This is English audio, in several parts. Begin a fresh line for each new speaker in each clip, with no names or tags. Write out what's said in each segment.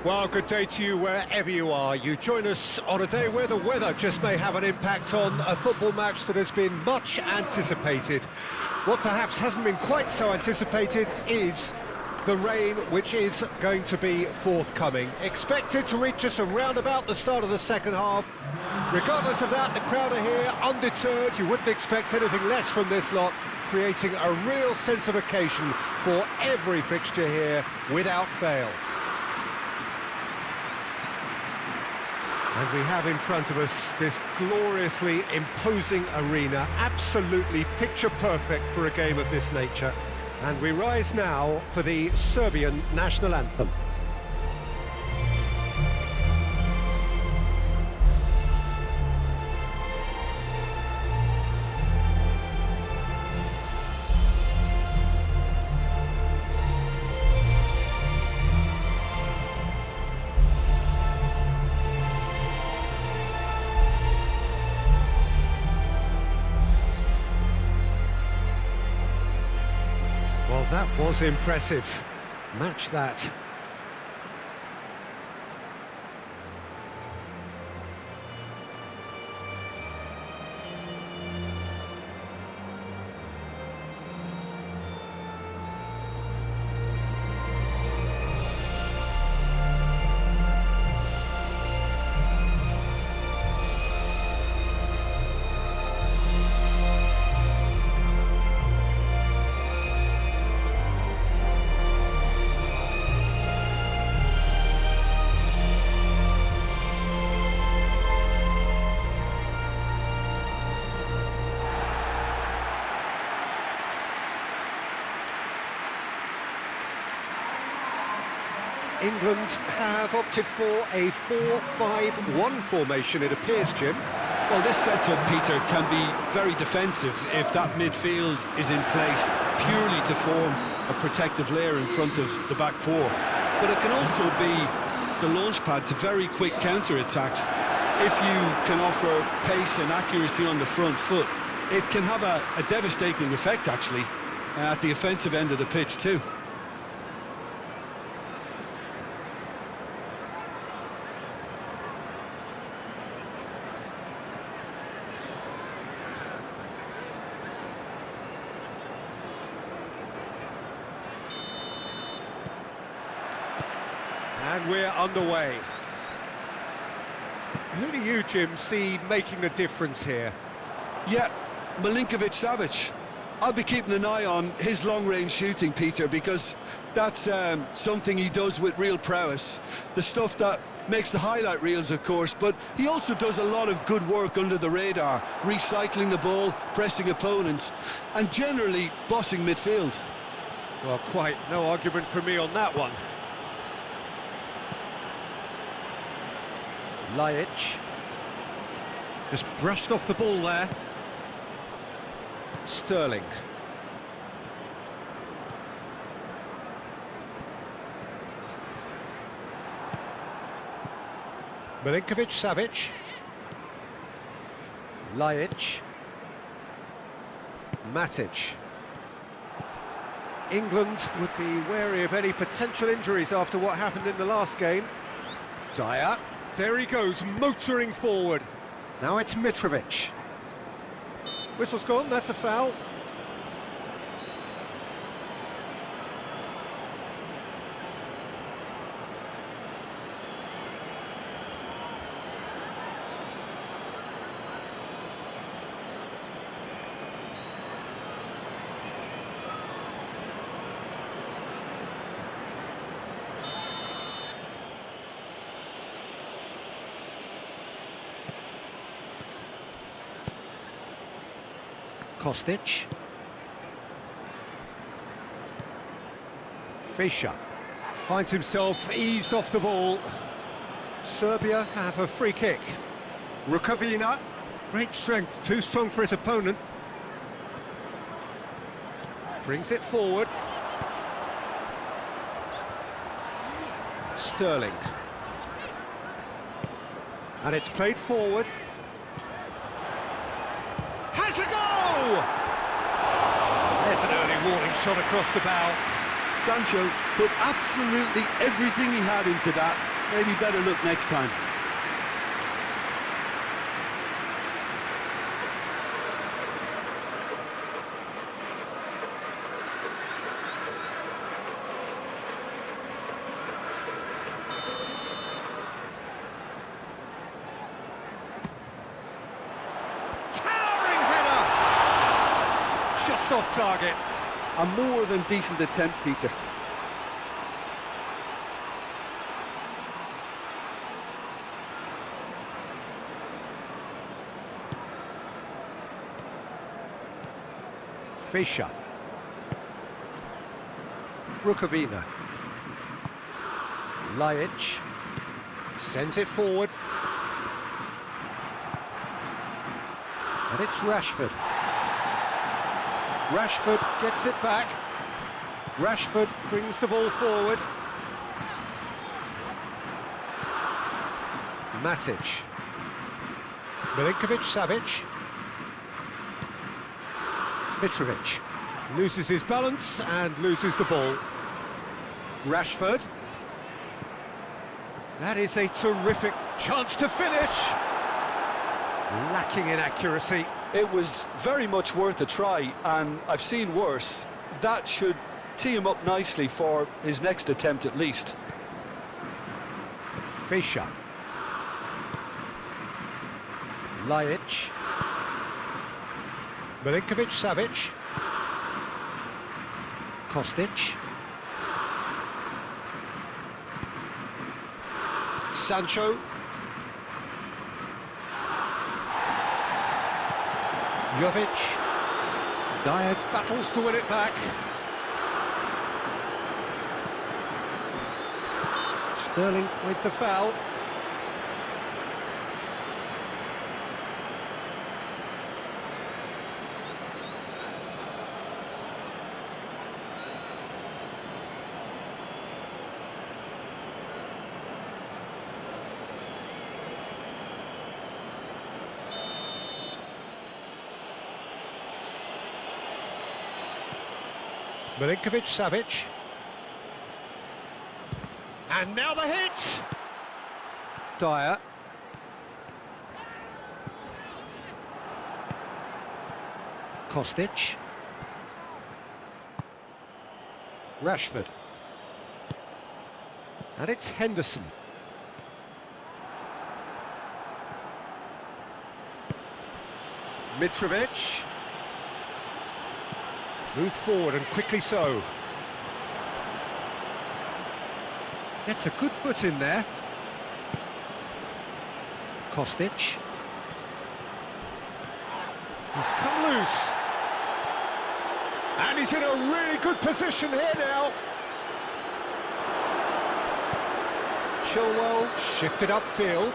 Well, good day to you wherever you are. You join us on a day where the weather just may have an impact on a football match that has been much anticipated. What perhaps hasn't been quite so anticipated is the rain, which is going to be forthcoming. Expected to reach us around about the start of the second half. Regardless of that, the crowd are here, undeterred. You wouldn't expect anything less from this lot, creating a real sense of occasion for every fixture here without fail. And we have in front of us this gloriously imposing arena, absolutely picture perfect for a game of this nature. And we rise now for the Serbian national anthem. Well, that was impressive. Match that. England have opted for a 4-5-1 formation, it appears, Jim.
Well, this setup, Peter, can be very defensive if that midfield is in place purely to form a protective layer in front of the back four. But it can also be the launch pad to very quick counter-attacks. If you can offer pace and accuracy on the front foot, it can have a devastating effect, actually, at the offensive end of the pitch, too.
And we're underway. Who do you, Jim, see making a difference here?
Yeah, Milinkovic-Savic. I'll be keeping an eye on his long-range shooting, Peter, because that's something he does with real prowess. The stuff that makes the highlight reels, of course, but he also does a lot of good work under the radar, recycling the ball, pressing opponents, and generally bossing midfield.
Well, quite no argument for me on that one. Laic. Just brushed off the ball there. Sterling. Milinkovic-Savic. Laic. Matic. England would be wary of any potential injuries after what happened in the last game. Dyer. There he goes, motoring forward. Now it's Mitrovic. Whistle's gone, that's a foul. Kostic. Fischer finds himself eased off the ball. Serbia have a free kick. Rukavina, great strength, too strong for his opponent. Brings it forward. Sterling. And it's played forward. Has a go! There's an early warning shot across the bow.
Sancho put absolutely everything he had into that. Maybe better look next time.
Towering header! Just off target.
A more than decent attempt, Peter.
Fischer. Rukavina. Lajic sends it forward. And it's Rashford. Rashford gets it back. Rashford brings the ball forward. Matic. Milinkovic-Savic. Mitrovic loses his balance and loses the ball. Rashford. That is a terrific chance to finish. Lacking in accuracy.
It was very much worth a try, and I've seen worse. That should tee him up nicely for his next attempt at least.
Fischer. Lajic. Milinkovic-Savic. Kostic. Sancho. Jovic. Dyer battles to win it back. Sterling with the foul. Milinkovic-Savic. And now the hit! Dyer. Kostic. Rashford. And it's Henderson. Mitrovic. Moved forward and quickly so. Gets a good foot in there. Kostic. He's come loose. And he's in a really good position here now. Chilwell shifted upfield.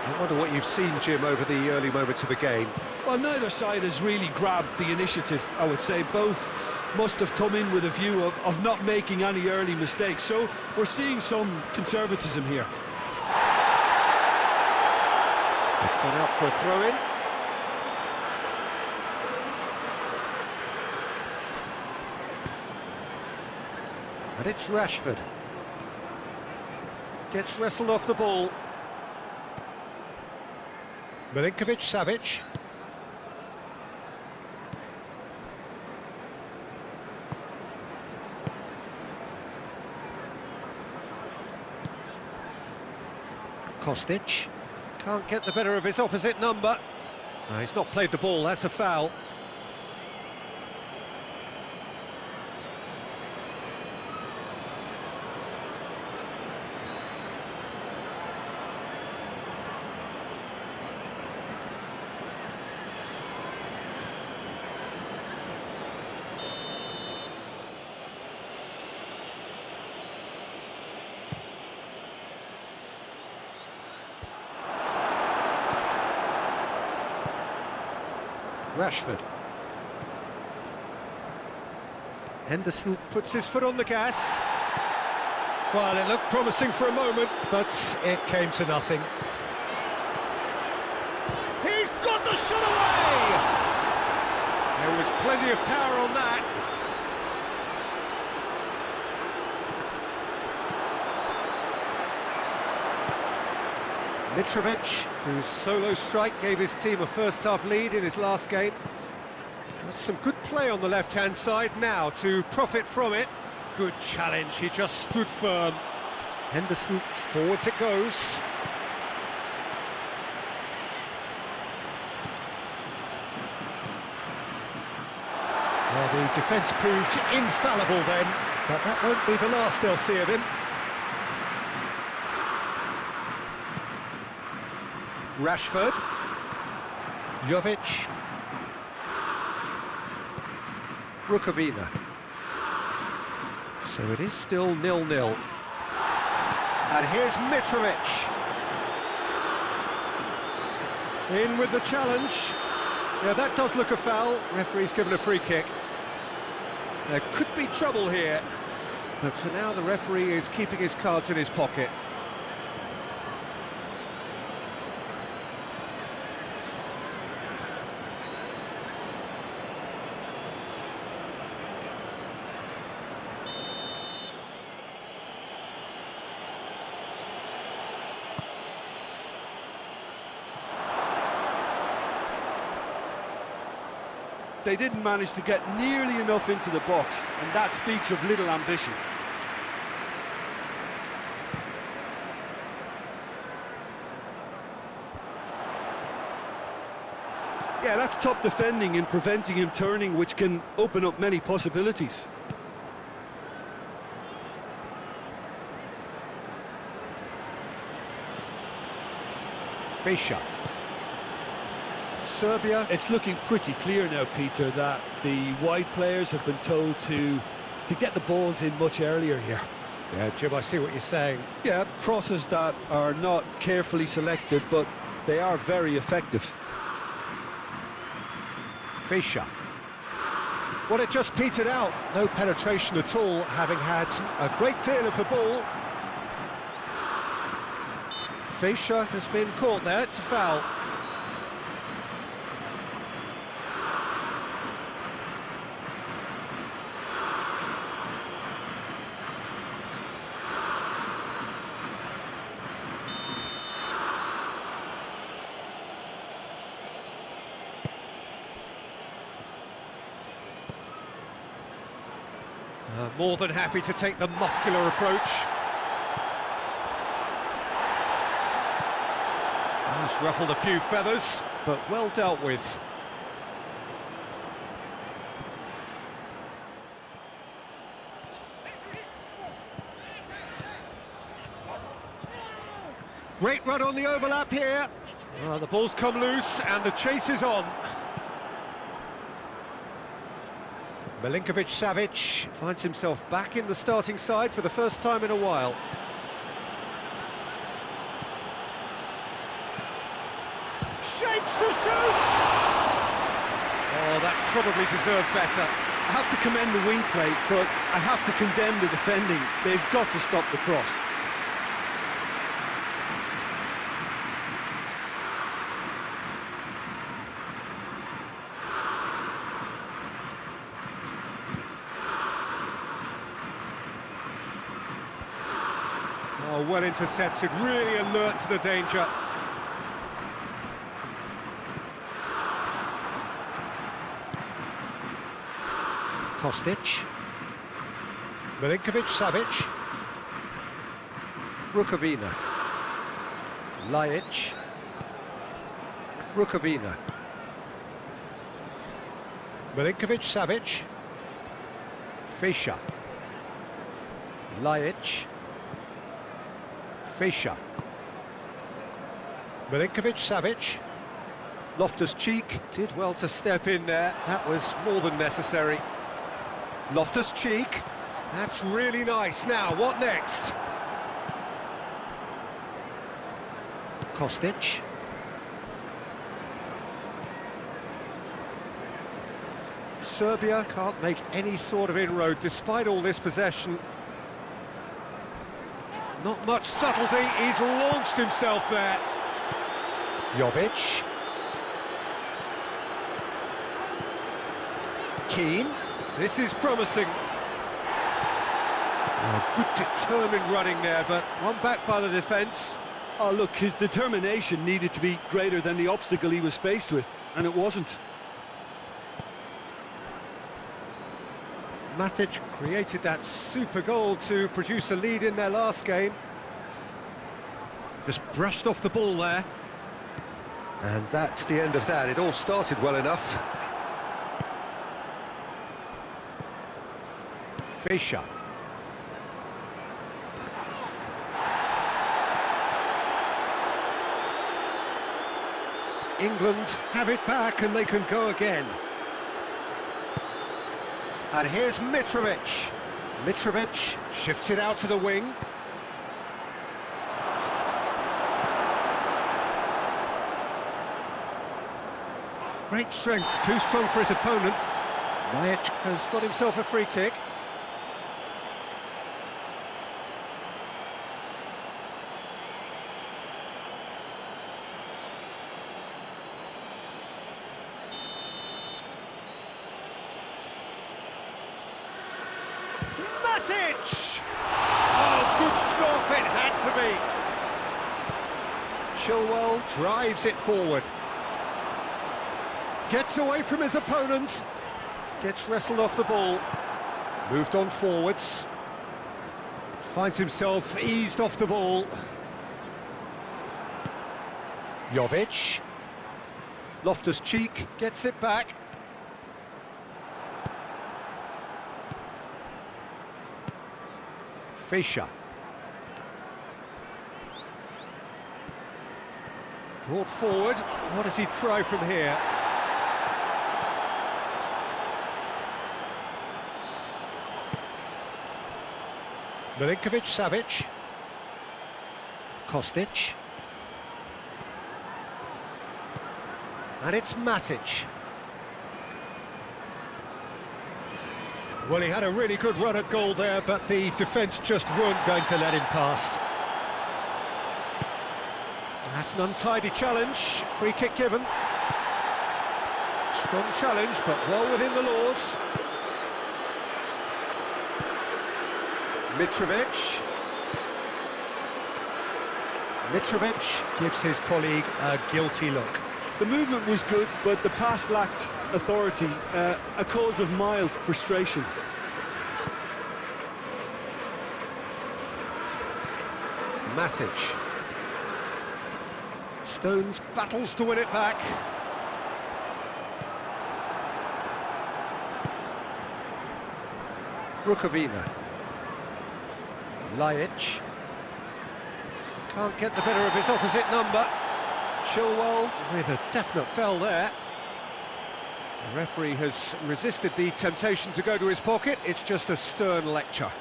I wonder what you've seen, Jim, over the early moments of the game.
Well, neither side has really grabbed the initiative, I would say. Both must have come in with a view of not making any early mistakes. So we're seeing some conservatism here.
It's gone out for a throw-in. And it's Rashford. Gets wrestled off the ball. Milinkovic-Savic. Kostic. Can't get the better of his opposite number. No, he's not played the ball, that's a foul. Rashford. Henderson puts his foot on the gas. Well, it looked promising for a moment, but it came to nothing. He's got the shot away! There was plenty of power on that. Mitrovic, whose solo strike gave his team a first-half lead in his last game. There's some good play on the left-hand side now to profit from it. Good challenge, he just stood firm. Henderson, forwards it goes. Well, the defence proved infallible then, but that won't be the last they'll see of him. Rashford. Jovic. Rukovina. So it is still 0-0. And here's Mitrovic. In with the challenge. Yeah, that does look a foul. Referee's given a free kick. There could be trouble here. But for now, the referee is keeping his cards in his pocket.
They didn't manage to get nearly enough into the box, and that speaks of little ambition. Yeah, that's top defending and preventing him turning, which can open up many possibilities.
Fischer. Serbia.
It's looking pretty clear now, Peter, that the wide players have been told to get the balls in much earlier here.
Yeah, Jim, I see what you're saying.
Yeah, crosses that are not carefully selected, but they are very effective.
Fischer. Well, it just petered out. No penetration at all, having had a great deal of the ball. Fischer has been caught there. It's a foul. More than happy to take the muscular approach. He's ruffled a few feathers, but well dealt with. Great run on the overlap here. Well, the ball's come loose and the chase is on. Milinkovic-Savic finds himself back in the starting side for the first time in a while. Shapes to shoot! Oh, that probably deserved better.
I have to commend the wing play, but I have to condemn the defending. They've got to stop the cross.
Oh, well intercepted, really alert to the danger. Kostic. Milinkovic-Savic. Rukovina. Lajic. Rukovina. Milinkovic-Savic. Fischer. Lajic. Fischer. Milinkovic-Savic. Loftus-Cheek did well to step in there. That was more than necessary. Loftus-Cheek. That's really nice. Now, what next? Kostic. Serbia can't make any sort of inroad despite all this possession. Not much subtlety, he's launched himself there. Jovic. Keane. This is promising. Oh, good determined running there, but one back by the defence.
Oh, look, his determination needed to be greater than the obstacle he was faced with, and it wasn't.
Matic created that super goal to produce a lead in their last game. Just brushed off the ball there. And that's the end of that. It all started well enough. Fischer. England have it back and they can go again. And here's Mitrovic. Mitrovic shifts it out to the wing. Great strength, too strong for his opponent. Lajic has got himself a free kick. Matic! Oh, good stop, it had to be. Chilwell drives it forward. Gets away from his opponent. Gets wrestled off the ball. Moved on forwards. Finds himself eased off the ball. Jovic. Loftus-Cheek gets it back. Fischer. Brought forward. What does he try from here? Milinkovic-Savic. Kostic. And it's Matic. Well, he had a really good run at goal there, but the defence just weren't going to let him past. That's an untidy challenge. Free kick given. Strong challenge, but well within the laws. Mitrovic. Mitrovic gives his colleague a guilty look.
The movement was good, but the pass lacked authority, a cause of mild frustration.
Matic. Stones battles to win it back. Rukovina. Lajic. Can't get the better of his opposite number. Chilwell with a definite foul there. The referee has resisted the temptation to go to his pocket. It's just a stern lecture.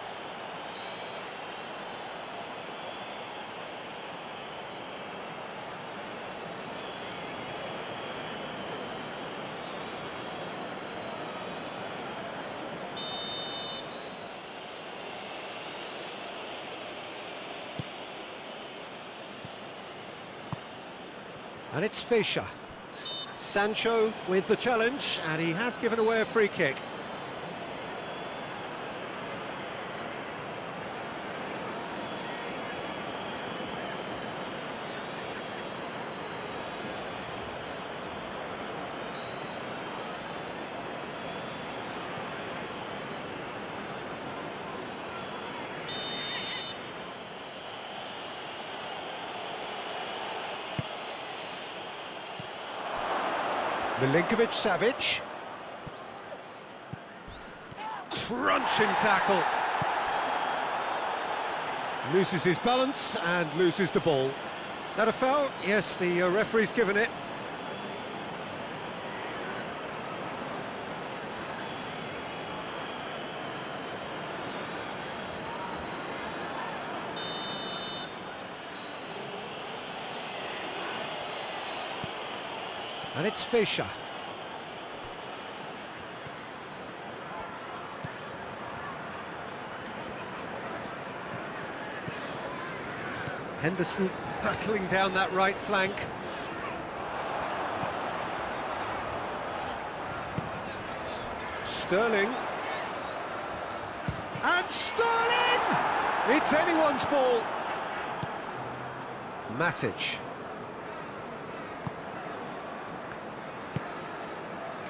And it's Fischer. Sancho with the challenge, and he has given away a free kick. Milinkovic-Savic. Crunching tackle. Loses his balance and loses the ball. That a foul? Yes, the referee's given it. And it's Fischer. Henderson hurtling down that right flank. Sterling. And Sterling! It's anyone's ball. Matic.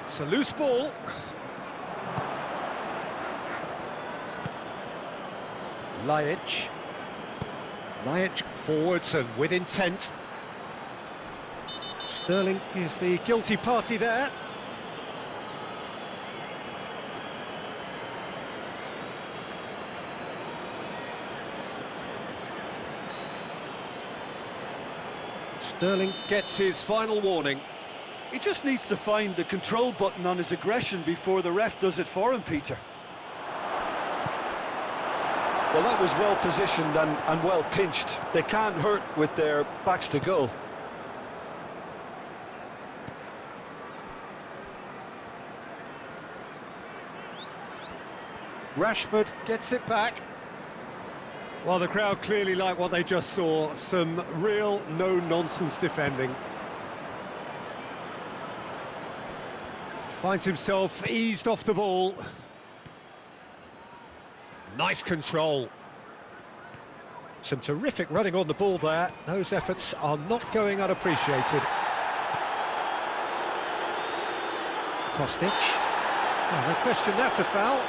It's a loose ball. Lajic forwards and with intent. Sterling is the guilty party there. Sterling gets his final warning.
He just needs to find the control button on his aggression before the ref does it for him, Peter. Well, that was well positioned and well pinched. They can't hurt with their backs to goal.
Rashford gets it back. Well, the crowd clearly like what they just saw. Some real no-nonsense defending. Finds himself eased off the ball. Nice control. Some terrific running on the ball there. Those efforts are not going unappreciated. Kostic. Oh, no question, that's a foul.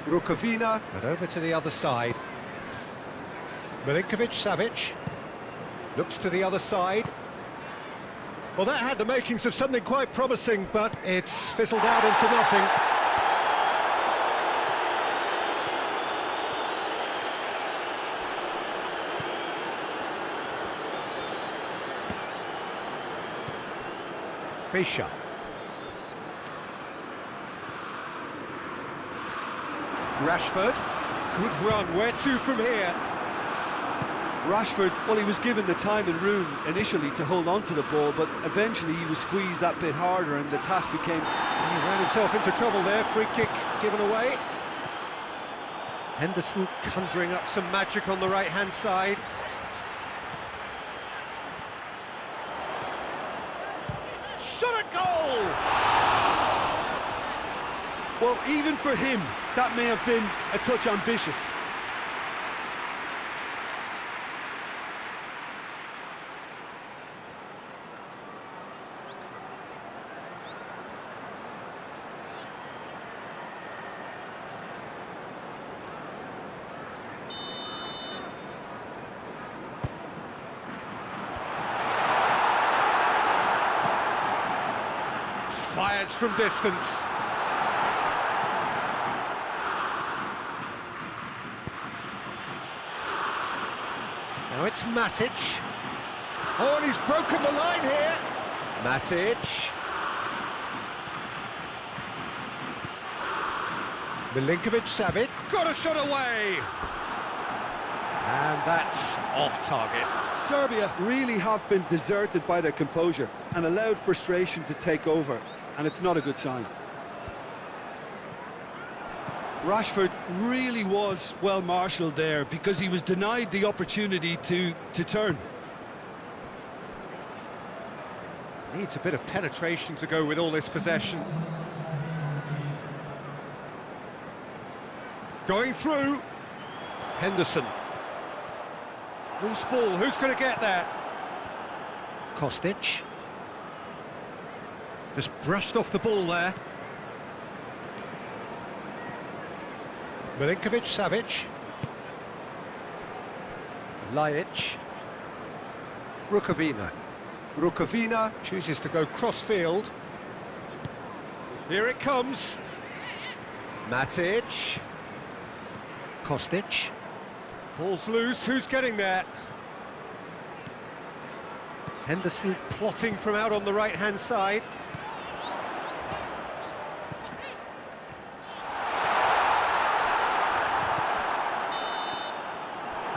Rukavina, but over to the other side. Milinkovic-Savic looks to the other side. Well, that had the makings of something quite promising, but it's fizzled out into nothing. Fischer. Rashford, good run, where to from here?
Rashford, well, he was given the time and room initially to hold on to the ball, but eventually he was squeezed that bit harder and the task became...
He ran himself into trouble there, free kick given away. Henderson conjuring up some magic on the right-hand side. Shot a goal!
Well, even for him, that may have been a touch ambitious.
Fires from distance. Now it's Matic. Oh, and he's broken the line here. Matic. Milinkovic-Savic. Got a shot away. And that's off target.
Serbia really have been deserted by their composure and allowed frustration to take over, and it's not a good sign. Rashford really was well marshalled there because he was denied the opportunity to turn.
Needs a bit of penetration to go with all this possession. Going through. Henderson. Loose ball, who's going to get that? Kostic. Just brushed off the ball there. Milinkovic-Savic. Lajic. Rukavina. Rukavina chooses to go cross-field. Here it comes. Matic. Kostic. Ball's loose, who's getting there? Henderson plotting from out on the right-hand side.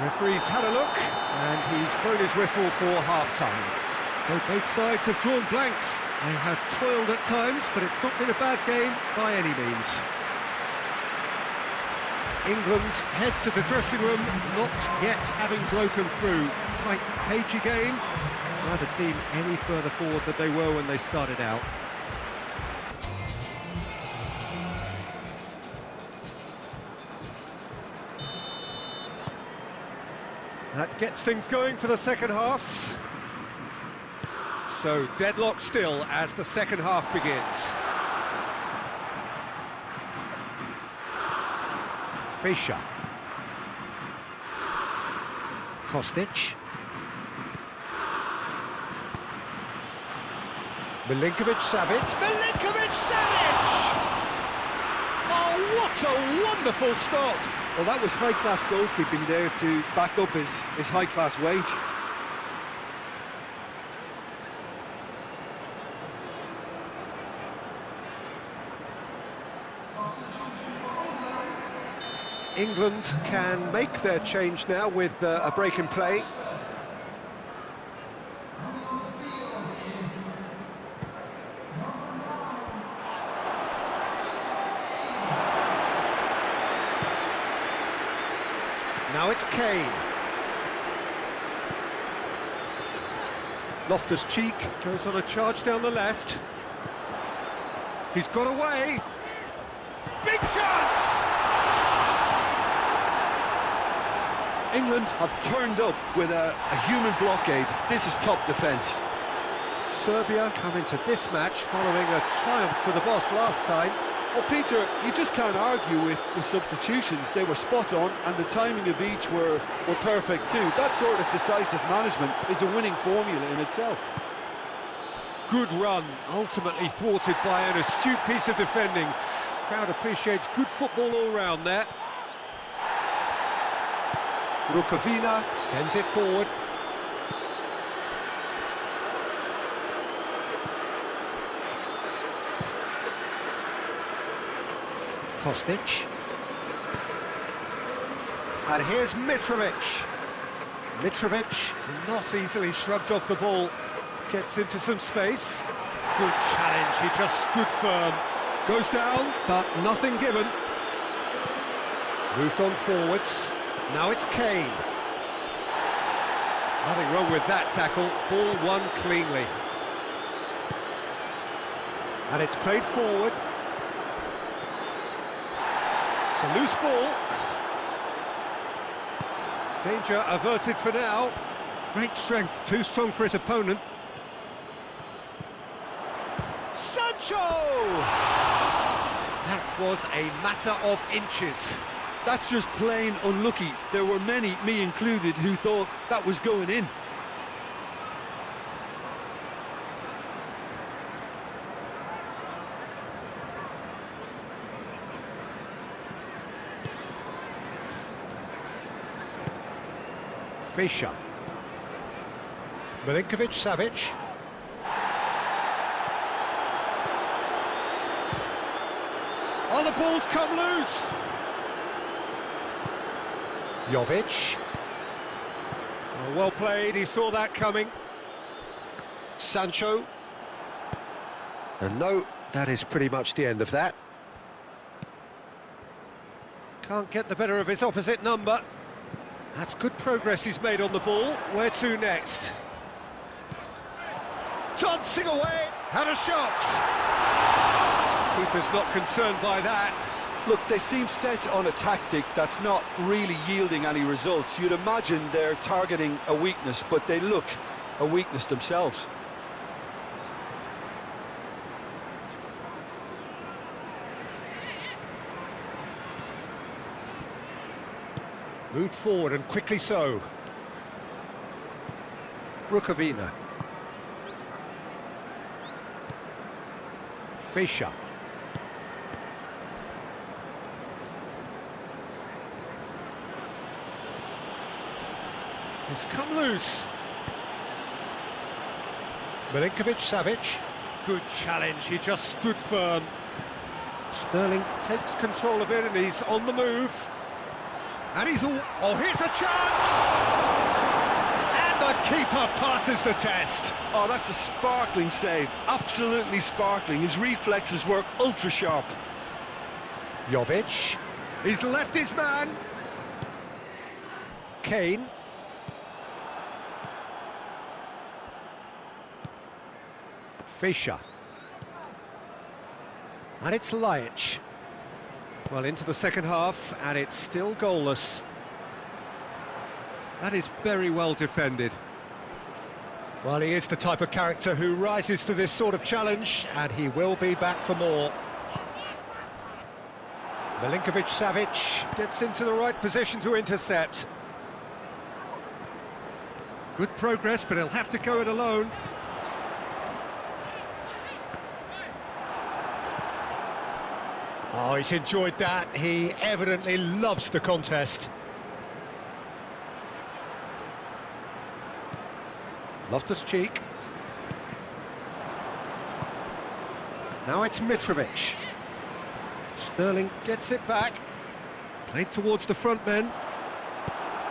Referee's had a look, and he's blown his whistle for half-time. So both sides have drawn blanks. They have toiled at times, but it's not been a bad game by any means. England head to the dressing room, not yet having broken through. Tight, cagey game. Neither team any further forward than they were when they started out. That gets things going for the second half. So deadlock still as the second half begins. Fischer. Kostic. Milinkovic-Savic. Milinkovic-Savic! Oh, what a wonderful stop!
Well, that was high-class goalkeeping there to back up his high-class wage.
England can make their change now with a break in play. Now it's Kane. Loftus-Cheek goes on a charge down the left. He's got away. Big chance!
England have turned up with a human blockade. This is top defence.
Serbia come into this match following a triumph for the boss last time.
Well, Peter, you just can't argue with the substitutions. They were spot on, and the timing of each were perfect too. That sort of decisive management is a winning formula in itself.
Good run, ultimately thwarted by an astute piece of defending. Crowd appreciates good football all round there. Rukavina sends it forward. Kostic. And here's Mitrovic. Mitrovic, not easily shrugged off the ball. Gets into some space. Good challenge, he just stood firm. Goes down, but nothing given. Moved on forwards. Now it's Kane. Nothing wrong with that tackle. Ball won cleanly. And it's played forward. It's a loose ball. Danger averted for now. Great strength, too strong for his opponent. Sancho! That was a matter of inches.
That's just plain unlucky. There were many, me included, who thought that was going in.
Fischer. Milinkovic-Savic. Oh, the ball's come loose. Jovic. Oh, well played, he saw that coming. Sancho. And no, that is pretty much the end of that. Can't get the better of his opposite number. That's good progress he's made on the ball. Where to next? Dancing away, had a shot. Keeper's not concerned by that.
Look, they seem set on a tactic that's not really yielding any results. You'd imagine they're targeting a weakness, but they look a weakness themselves.
Moved forward and quickly so. Rukavina. Fischer. It's come loose. Milinkovic-Savic. Good challenge, he just stood firm. Sterling takes control of it and he's on the move. And he's all... Oh, here's a chance! And the keeper passes the test.
Oh, that's a sparkling save. Absolutely sparkling. His reflexes were ultra-sharp.
Jovic. He's left his man. Kane. Fischer. And it's Laic. Well, into the second half, and it's still goalless. That is very well defended. Well, he is the type of character who rises to this sort of challenge, and he will be back for more. Milinkovic-Savic gets into the right position to intercept. Good progress, but he'll have to go it alone. Oh, he's enjoyed that. He evidently loves the contest. Loftus-Cheek. Now it's Mitrovic. Sterling gets it back. Played towards the front men.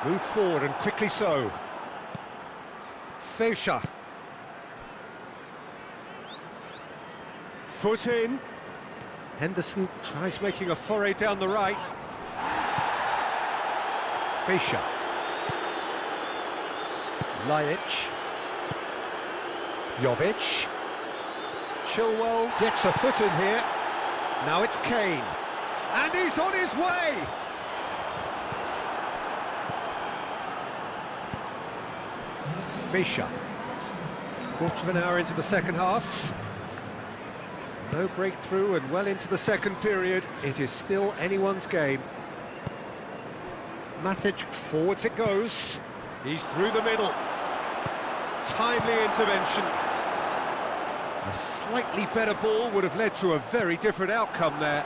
Moved forward and quickly so. Fischer. Foot in. Henderson tries making a foray down the right. Fischer. Laic. Jovic. Chilwell gets a foot in here. Now it's Kane. And he's on his way! Fischer. Quarter of an hour into the second half. No breakthrough and well into the second period. It is still anyone's game. Matic, forwards it goes. He's through the middle. Timely intervention. A slightly better ball would have led to a very different outcome there.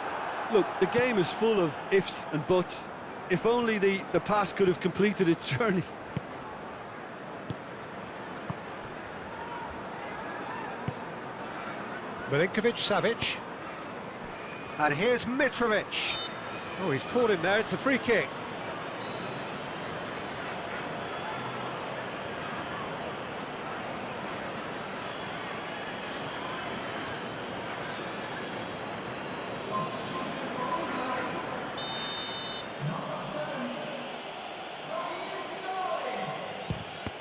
Look, the game is full of ifs and buts. If only the pass could have completed its journey.
Milinkovic-Savic. And here's Mitrovic. Oh, he's caught him there, it's a free kick.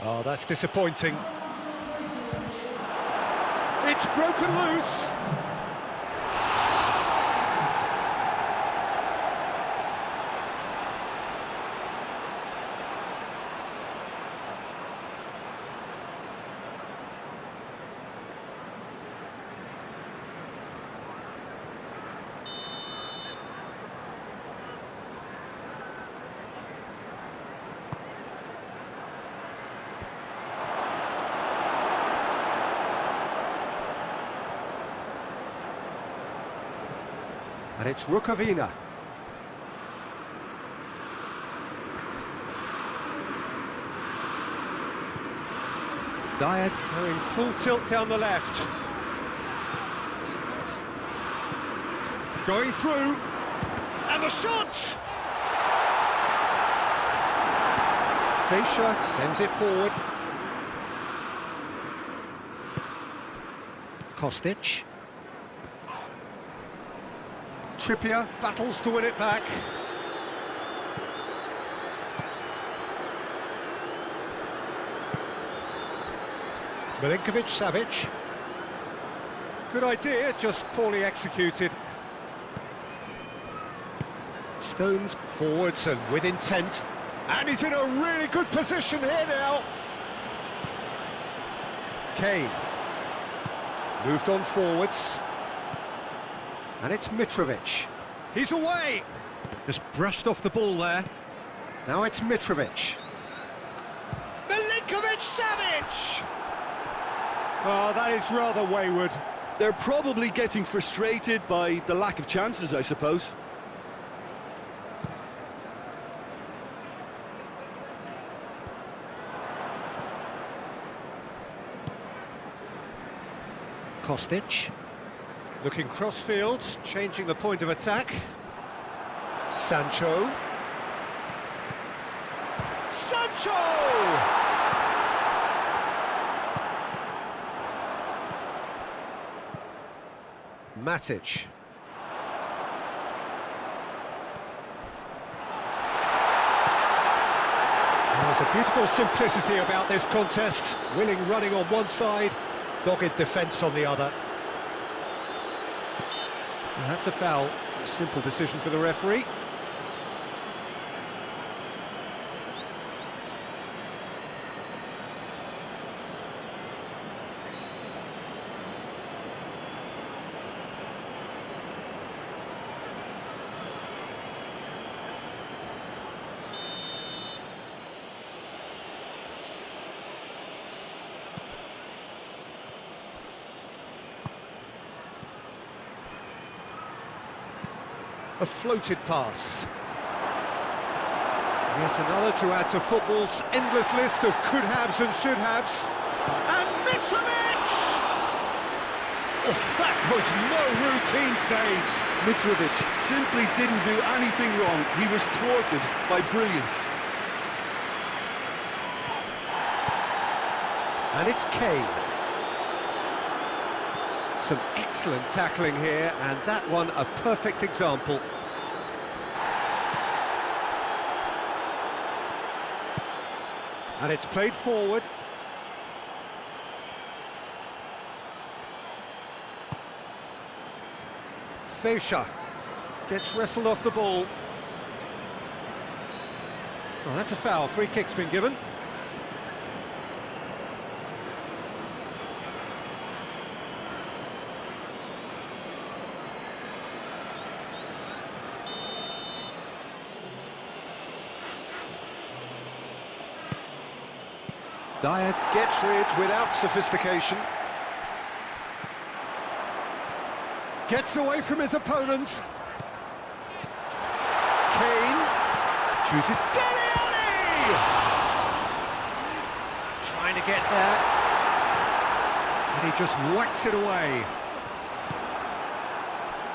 Oh, that's disappointing. It's broken loose. And it's Rukavina. Dyer going full tilt down the left. Going through. And the shot! Fischer sends it forward. Kostic. Trippier battles to win it back. Milinkovic-Savic. Good idea, just poorly executed. Stones forwards and with intent. And he's in a really good position here now. Kane. Moved on forwards. And it's Mitrovic. He's away! Just brushed off the ball there. Now it's Mitrovic. Milinkovic-Savic! Oh, that is rather wayward.
They're probably getting frustrated by the lack of chances, I suppose.
Kostic. Looking cross-field, changing the point of attack. Sancho. Sancho! Matic. There's a beautiful simplicity about this contest. Willing running on one side, dogged defence on the other. And that's a foul. A simple decision for the referee. A floated pass. Yet another to add to football's endless list of could-haves and should-haves. And Mitrovic! Oh, that was no routine save.
Mitrovic simply didn't do anything wrong. He was thwarted by brilliance.
And it's Kane. Some excellent tackling here, and that one a perfect example. And it's played forward. Feisha gets wrestled off the ball. Well, that's a foul. Free kick's been given. Dyer gets rid without sophistication. Gets away from his opponents. Kane chooses Dele Alli! Trying to get there. And he just whacks it away.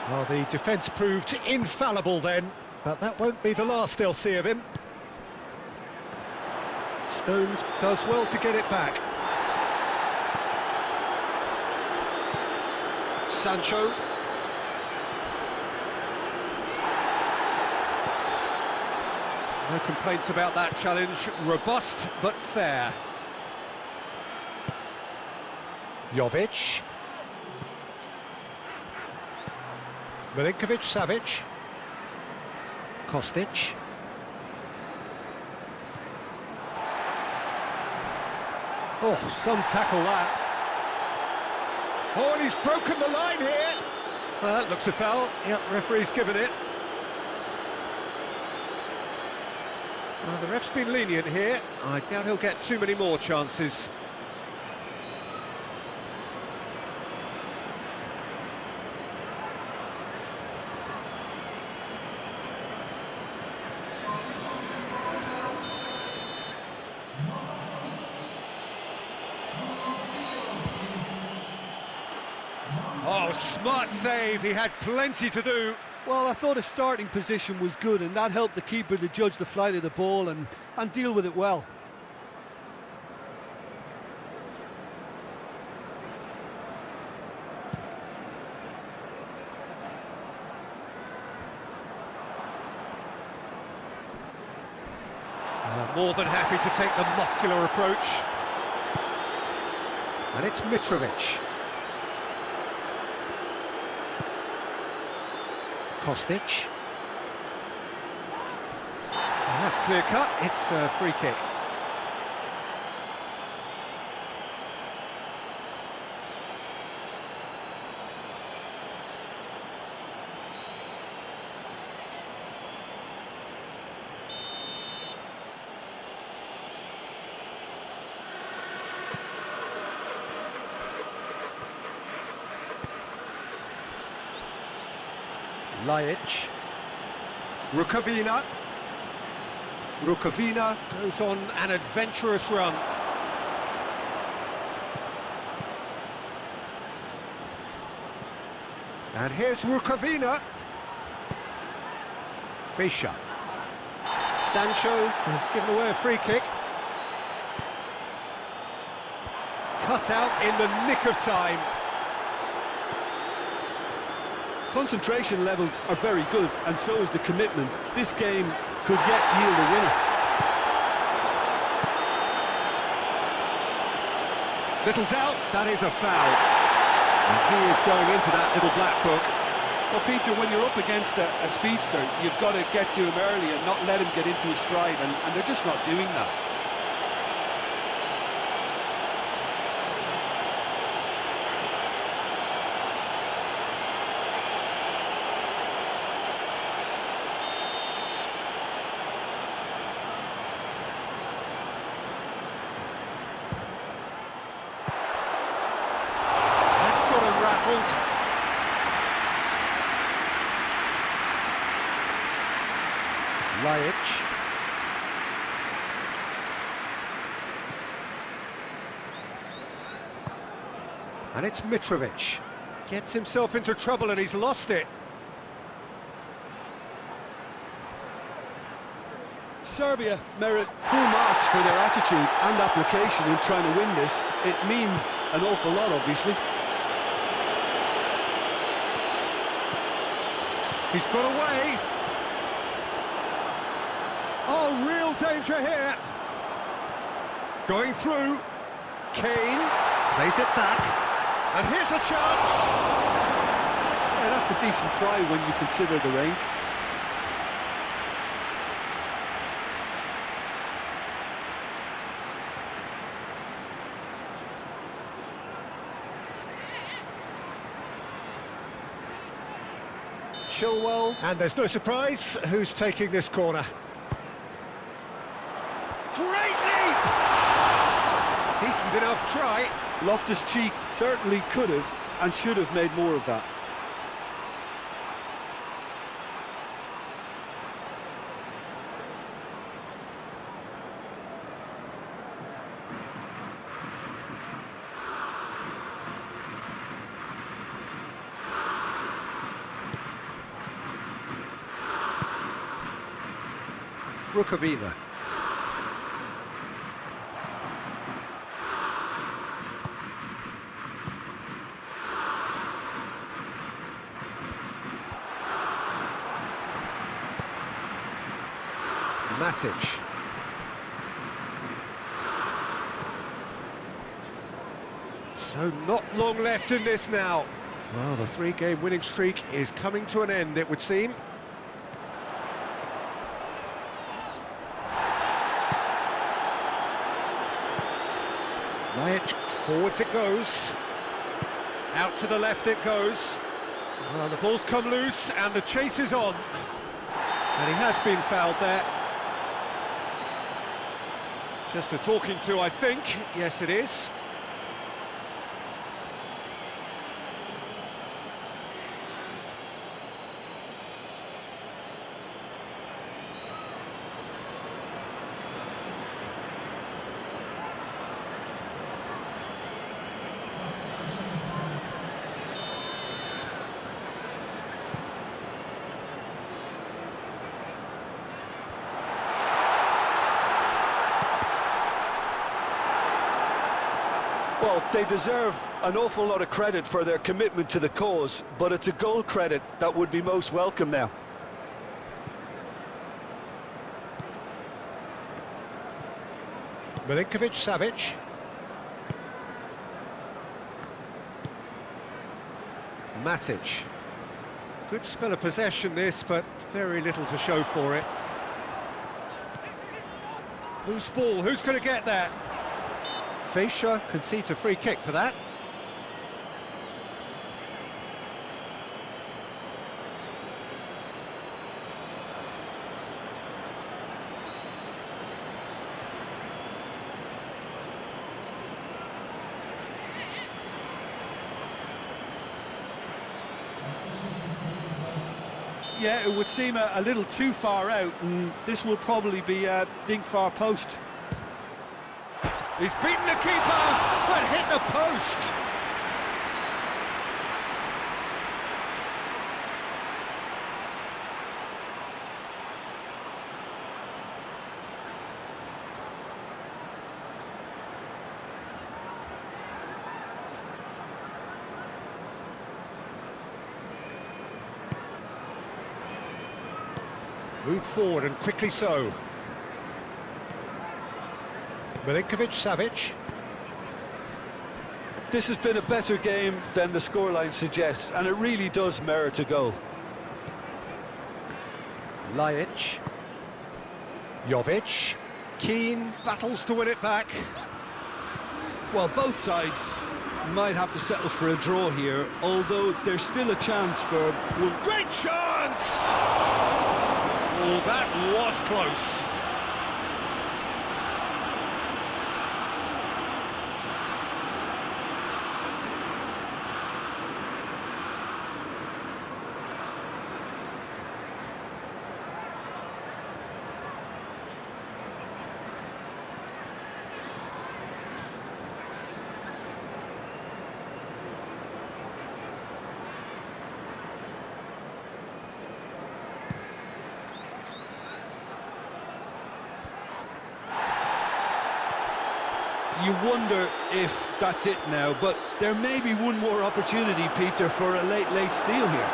Well, the defence proved infallible then, but that won't be the last they'll see of him. Stones does well to get it back. Sancho. No complaints about that challenge. Robust but fair. Jovic. Milinkovic-Savic. Kostic. Oh, some tackle that. Oh, and he's broken the line here. Well, that looks a foul. Yep, referee's given it. Well, the ref's been lenient here. I doubt he'll get too many more chances. Oh, smart save. He had plenty to do.
Well, I thought his starting position was good, and that helped the keeper to judge the flight of the ball and deal with it well.
More than happy to take the muscular approach. And it's Mitrovic. Kostic. And that's clear cut, it's a free kick. Lajic. Rukavina. Rukavina goes on an adventurous run. And here's Rukavina. Fischer. Sancho has given away a free kick. Cut out in the nick of time.
Concentration levels are very good, and so is the commitment. This game could yet yield a winner.
Little doubt, that is a foul. And he is going into that little black book.
Well, Peter, when you're up against a speedster, you've got to get to him early and not let him get into his stride, and they're just not doing that.
That's got him rattled. Lajic. And it's Mitrovic. Gets himself into trouble and he's lost it.
Serbia merit full marks for their attitude and application in trying to win this. It means an awful lot, obviously.
He's got away. Oh, real danger here. Going through. Kane plays it back. And here's a chance.
Yeah, that's a decent try when you consider the range.
Chilwell. And there's no surprise who's taking this corner. Great leap! Decent enough try.
Loftus-Cheek certainly could have and should have made more of that.
Rukavina. Matic. So not long left in this now. Well, the three-game winning streak is coming to an end, it would seem. Lajic, forwards it goes. Out to the left it goes. Well, the ball's come loose and the chase is on. And he has been fouled there. Just a talking to, I think. Yes, it is.
Well, they deserve an awful lot of credit for their commitment to the cause, but it's a goal credit that would be most welcome now.
Milinkovic-Savic. Matic. Good spell of possession this, but very little to show for it. Loose ball, who's going to get that? Fischer concedes a free kick for that.
Yeah, it would seem a little too far out, and this will probably be a dink far post.
He's beaten the keeper, but hit the post. Moved forward and quickly so. Milinkovic-Savic.
This has been a better game than the scoreline suggests, and it really does merit a goal.
Lajic. Jovic. Keane battles to win it back.
Well, both sides might have to settle for a draw here, although there's still a chance for one.
Great chance! Oh, that was close.
You wonder if that's it now, but there may be one more opportunity, Peter, for a late steal here.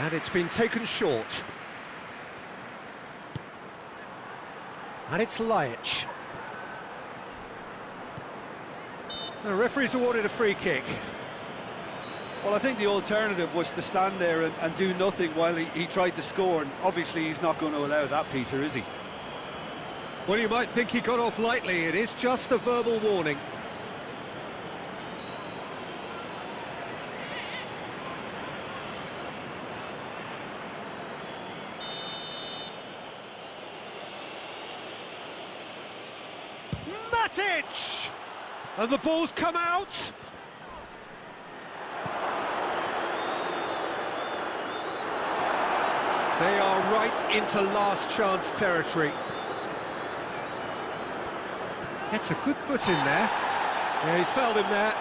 And it's been taken short. And it's Lajic. The referee's awarded a free kick.
Well, I think the alternative was to stand there and do nothing while he tried to score, and obviously he's not going to allow that, Peter, is he?
Well, you might think he got off lightly. It is just a verbal warning. Matic! And the ball's come out. They are right into last chance territory. Gets a good foot in there. Yeah, he's fouled him there.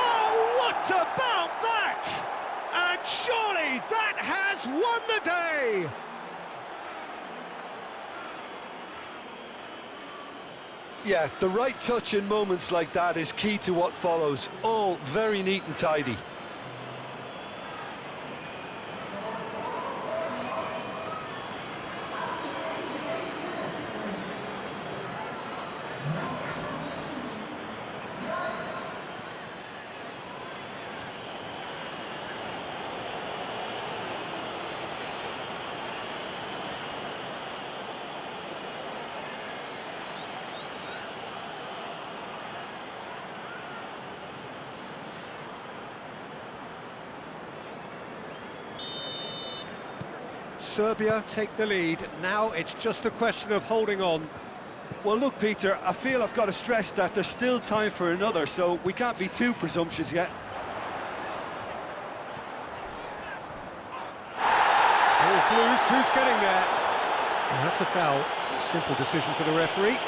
Oh, what about that? And surely that has won the day!
Yeah, the right touch in moments like that is key to what follows. All very neat and tidy.
Serbia take the lead. Now it's just a question of holding on.
Well, look, Peter, I feel I've got to stress that there's still time for another, so we can't be too presumptuous yet.
Ball's loose, who's getting there? Well, that's a foul. A simple decision for the referee.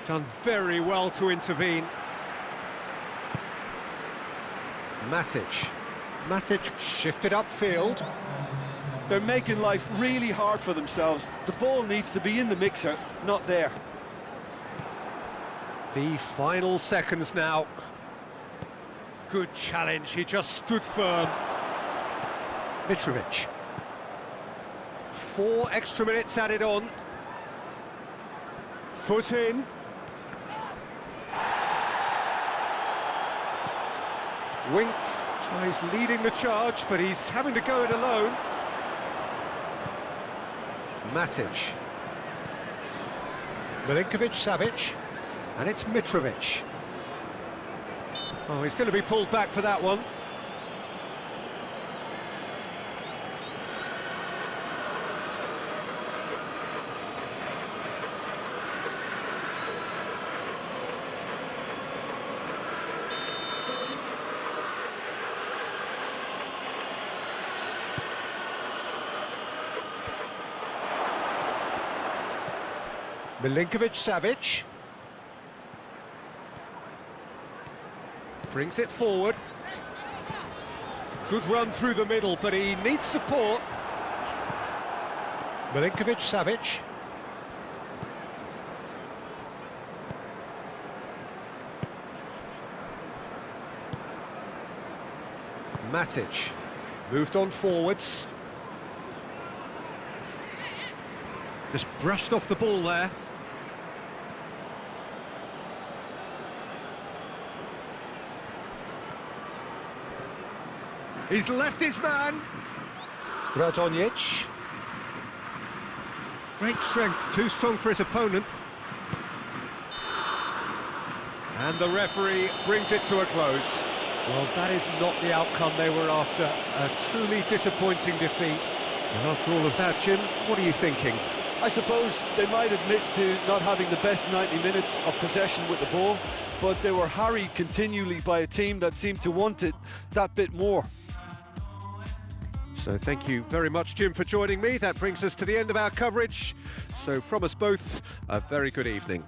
Done very well to intervene. Matic shifted upfield.
They're making life really hard for themselves. The ball needs to be in the mixer, not there.
The final seconds now. Good challenge, he just stood firm. Mitrovic. 4 extra minutes added on. Foot in. Winks tries leading the charge, but he's having to go it alone. Matic. Milinkovic-Savic. And it's Mitrovic. Oh, he's going to be pulled back for that one. Milinkovic-Savic. Brings it forward. Good run through the middle, but he needs support. Milinkovic-Savic. Matic. Moved on forwards. Just brushed off the ball there. He's left his man. Radonjic. Great strength, too strong for his opponent. And the referee brings it to a close. Well, that is not the outcome they were after. A truly disappointing defeat. And after all of that, Jim, what are you thinking?
I suppose they might admit to not having the best 90 minutes of possession with the ball, but they were harried continually by a team that seemed to want it that bit more.
So thank you very much, Jim, for joining me. That brings us to the end of our coverage. So from us both, a very good evening.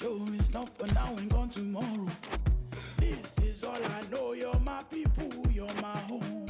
though it's not for now and gone tomorrow. This is all I know, you're my people, you're my home.